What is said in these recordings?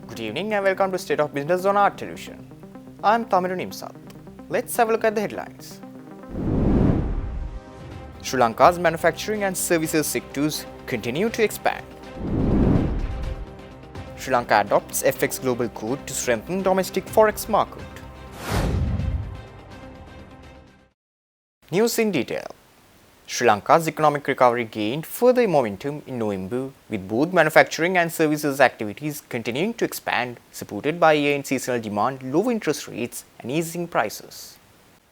Good evening and welcome to State of Business on Art Television. I'm Tamiru Nimsat. Let's have a look at the headlines. Sri Lanka's manufacturing and services sectors continue to expand. Sri Lanka adopts FX Global Code to strengthen domestic forex market. News in detail. Sri Lanka's economic recovery gained further momentum in November, with both manufacturing and services activities continuing to expand, supported by year-end seasonal demand, low interest rates, and easing prices.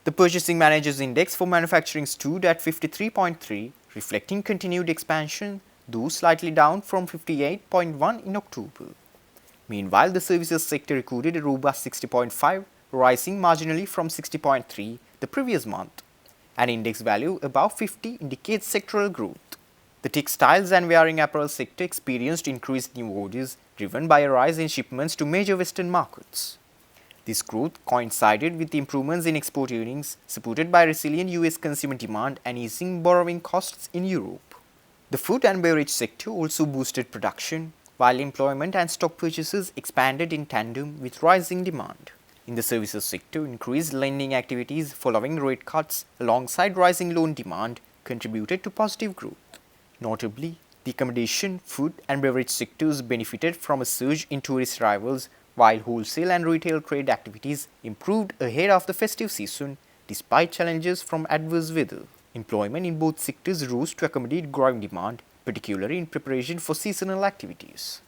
The Purchasing Managers Index for manufacturing stood at 53.3, reflecting continued expansion, though slightly down from 58.1 in October. Meanwhile, the services sector recorded a robust 60.5, rising marginally from 60.3 the previous month. An index value above 50 indicates sectoral growth. The textiles and wearing apparel sector experienced increased new orders, driven by a rise in shipments to major Western markets. This growth coincided with the improvements in export earnings, supported by resilient US consumer demand and easing borrowing costs in Europe. The food and beverage sector also boosted production, while employment and stock purchases expanded in tandem with rising demand. In the services sector, increased lending activities following rate cuts alongside rising loan demand contributed to positive growth. Notably, the accommodation, food and beverage sectors benefited from a surge in tourist arrivals, while wholesale and retail trade activities improved ahead of the festive season despite challenges from adverse weather. Employment in both sectors rose to accommodate growing demand, particularly in preparation for seasonal activities.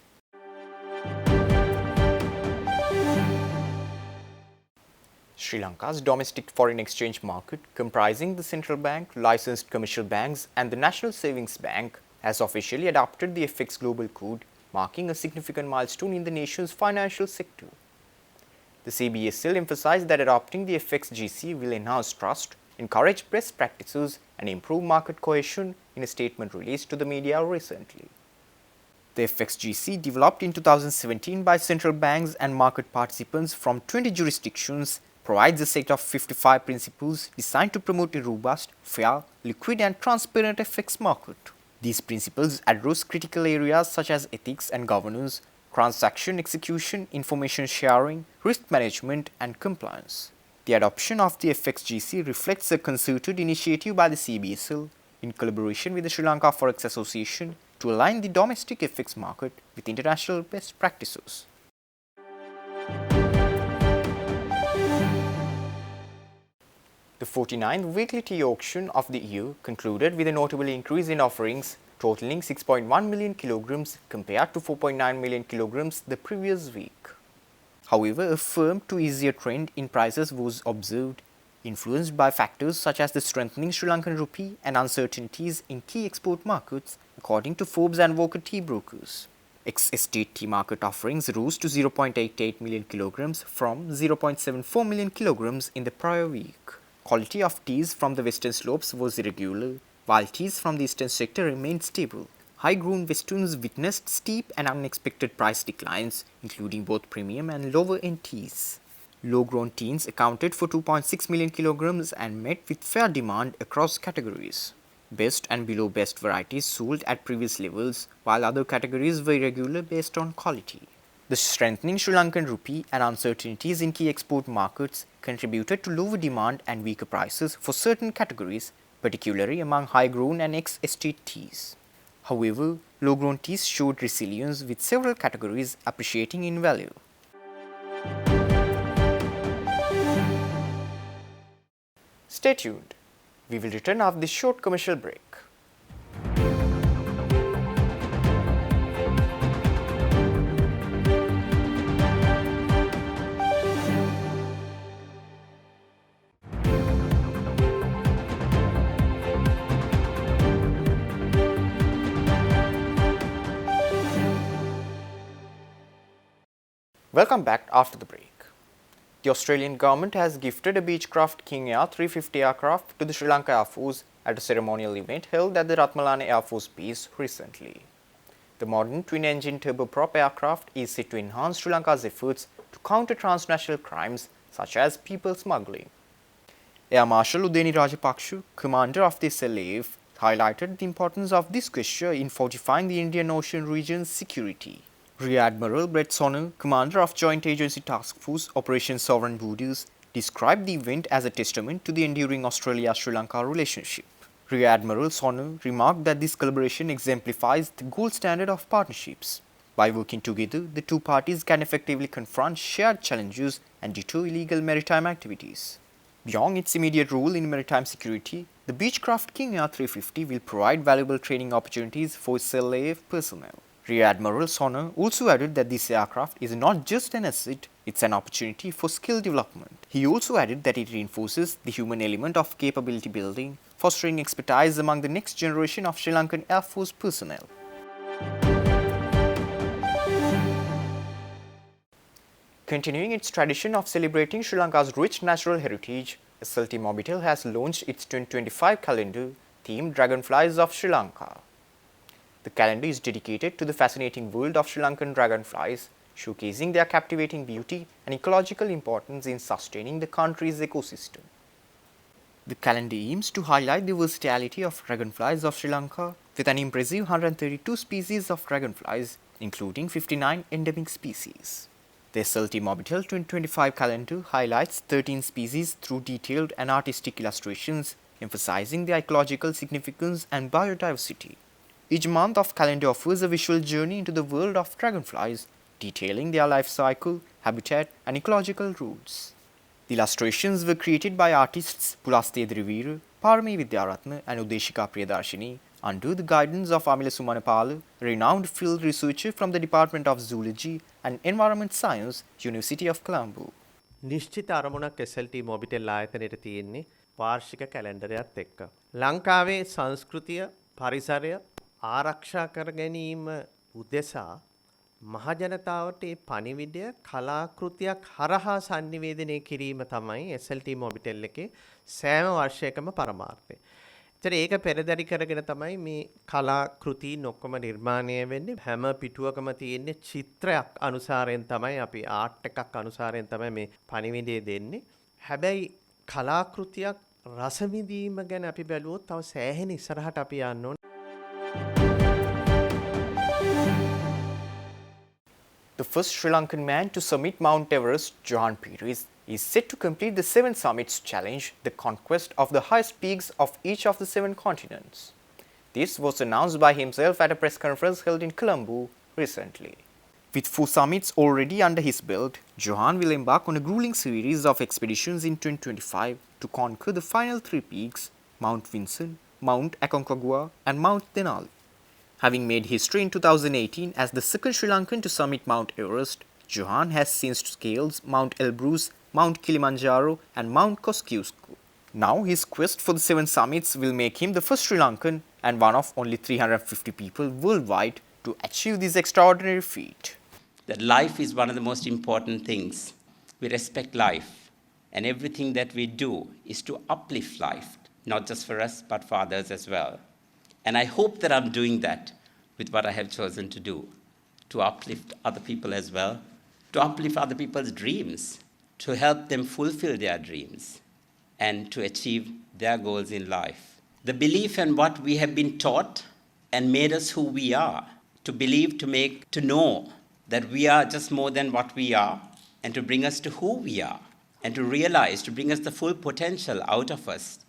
Sri Lanka's domestic foreign exchange market, comprising the central bank, licensed commercial banks, and the National Savings Bank, has officially adopted the FX Global Code, marking a significant milestone in the nation's financial sector. The CBSL emphasized that adopting the FXGC will enhance trust, encourage best practices, and improve market cohesion in a statement released to the media recently. The FXGC, developed in 2017 by central banks and market participants from 20 jurisdictions, provides a set of 55 principles designed to promote a robust, fair, liquid and transparent FX market. These principles address critical areas such as ethics and governance, transaction execution, information sharing, risk management and compliance. The adoption of the FXGC reflects a concerted initiative by the CBSL in collaboration with the Sri Lanka Forex Association to align the domestic FX market with international best practices. The 49th weekly tea auction of the year concluded with a notable increase in offerings, totaling 6.1 million kilograms compared to 4.9 million kilograms the previous week. However, a firm to easier trend in prices was observed, influenced by factors such as the strengthening Sri Lankan rupee and uncertainties in key export markets, according to Forbes and Walker tea brokers. Ex-estate tea market offerings rose to 0.88 million kilograms from 0.74 million kilograms in the prior week. Quality of teas from the western slopes was irregular, while teas from the eastern sector remained stable. High-grown westerns witnessed steep and unexpected price declines, including both premium and lower-end teas. Low-grown teas accounted for 2.6 million kilograms and met with fair demand across categories. Best and below best varieties sold at previous levels, while other categories were irregular based on quality. The strengthening Sri Lankan rupee and uncertainties in key export markets contributed to lower demand and weaker prices for certain categories, particularly among high-grown and ex-estate teas. However, low-grown teas showed resilience, with several categories appreciating in value. Stay tuned. We will return after this short commercial break. Welcome back after the break. The Australian government has gifted a Beechcraft King Air 350 aircraft to the Sri Lanka Air Force at a ceremonial event held at the Ratmalana Air Force Base recently. The modern twin-engine turboprop aircraft is set to enhance Sri Lanka's efforts to counter transnational crimes such as people smuggling. Air Marshal Udeni Rajapaksa, commander of the SLAF, highlighted the importance of this gesture in fortifying the Indian Ocean region's security. Rear Admiral Brett Sonner, commander of Joint Agency Task Force Operation Sovereign Borders, described the event as a testament to the enduring Australia-Sri Lanka relationship. Rear Admiral Sonner remarked that this collaboration exemplifies the gold standard of partnerships. By working together, the two parties can effectively confront shared challenges and deter illegal maritime activities. Beyond its immediate role in maritime security, the Beechcraft King Air 350 will provide valuable training opportunities for its LAF personnel. Rear Admiral Sonner also added that this aircraft is not just an asset, it's an opportunity for skill development. He also added that it reinforces the human element of capability building, fostering expertise among the next generation of Sri Lankan Air Force personnel. Continuing its tradition of celebrating Sri Lanka's rich natural heritage, SLT Mobitel has launched its 2025 calendar themed Dragonflies of Sri Lanka. The calendar is dedicated to the fascinating world of Sri Lankan dragonflies, showcasing their captivating beauty and ecological importance in sustaining the country's ecosystem. The calendar aims to highlight the versatility of dragonflies of Sri Lanka with an impressive 132 species of dragonflies, including 59 endemic species. The SLT Mobitel 2025 calendar highlights 13 species through detailed and artistic illustrations, emphasizing their ecological significance and biodiversity. Each month of calendar offers a visual journey into the world of dragonflies, detailing their life cycle, habitat, and ecological routes. The illustrations were created by artists Pulaste Drivira, Parame Vidyaratna, and Udeshika Priyadarshini under the guidance of Amila Sumanapala, a renowned field researcher from the Department of Zoology and Environment Science, University of Colombo. නිශ්චිත අරමුණක් SLT Mobitel ආයතනයේ තියෙන්නේ වාර්ෂික කැලෙන්ඩරයත් එක්ක. ලංකාවේ සංස්කෘතිය පරිසරය ආරක්ෂා කර ගැනීම උදෙසා මහජනතාවට මේ පණිවිඩය කලාකෘතියක් හරහා sannivedanaya කිරීම තමයි SLT මොබිටෙල් එකේ සෑම වර්ෂයකම පරමාර්ථය. ඒතර ඒක පෙරදරි කරගෙන තමයි මේ කලාකෘති ඔක්කොම නිර්මාණය වෙන්නේ. හැම පිටුවකම තියෙන්නේ චිත්‍රයක් අනුසාරයෙන් තමයි අපි ආර්ට් එකක් අනුසාරයෙන් තමයි මේ පණිවිඩය දෙන්නේ. හැබැයි කලාකෘතියක් රස විඳීම ගැන අපි බැලුවොත් තව සෑහෙන ඉස්සරහට අපි යන්න ඕනේ. The first Sri Lankan man to summit Mount Everest, Johan Pires, is set to complete the 7 Summits Challenge, the conquest of the highest peaks of each of the 7 continents. This was announced by himself at a press conference held in Colombo recently. With 4 summits already under his belt, Johan will embark on a grueling series of expeditions in 2025 to conquer the final 3 peaks, Mount Vinson, Mount Aconcagua, and Mount Denali. Having made history in 2018 as the second Sri Lankan to summit Mount Everest, Johan has since scaled Mount Elbrus, Mount Kilimanjaro, and Mount Kosciuszko. Now his quest for the 7 summits will make him the first Sri Lankan and one of only 350 people worldwide to achieve this extraordinary feat. That life is one of the most important things. We respect life, and everything that we do is to uplift life, not just for us, but for others as well. And I hope that I'm doing that with what I have chosen to do, to uplift other people as well, to uplift other people's dreams, to help them fulfill their dreams, and to achieve their goals in life. The belief in what we have been taught and made us who we are, to believe, to know that we are just more than what we are, and to bring us to who we are, and to realize, to bring us the full potential out of us,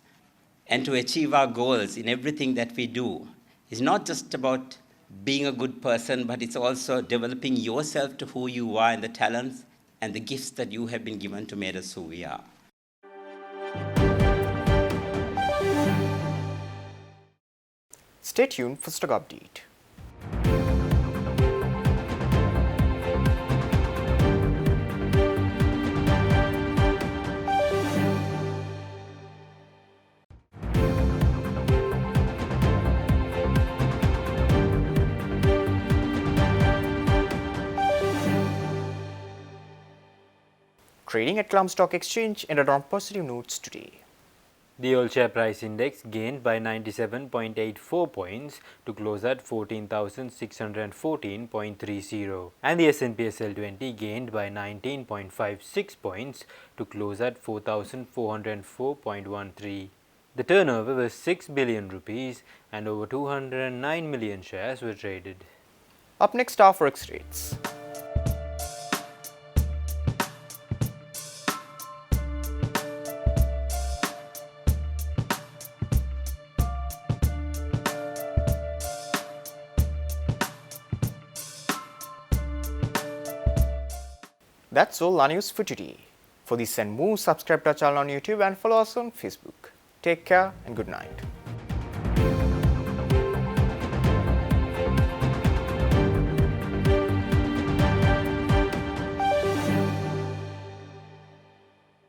and to achieve our goals in everything that we do, is not just about being a good person, but it's also developing yourself to who you are and the talents and the gifts that you have been given to make us who we are. Stay tuned for stock update. Trading at Colombo Stock Exchange ended on positive notes today. The All Share Price Index gained by 97.84 points to close at 14,614.30, and the S&P SL20 gained by 19.56 points to close at 4,404.13. The turnover was 6 billion rupees and over 209 million shares were traded. Up next are forex rates. That's all our news for today. For this and more, subscribe to our channel on YouTube and follow us on Facebook. Take care and good night.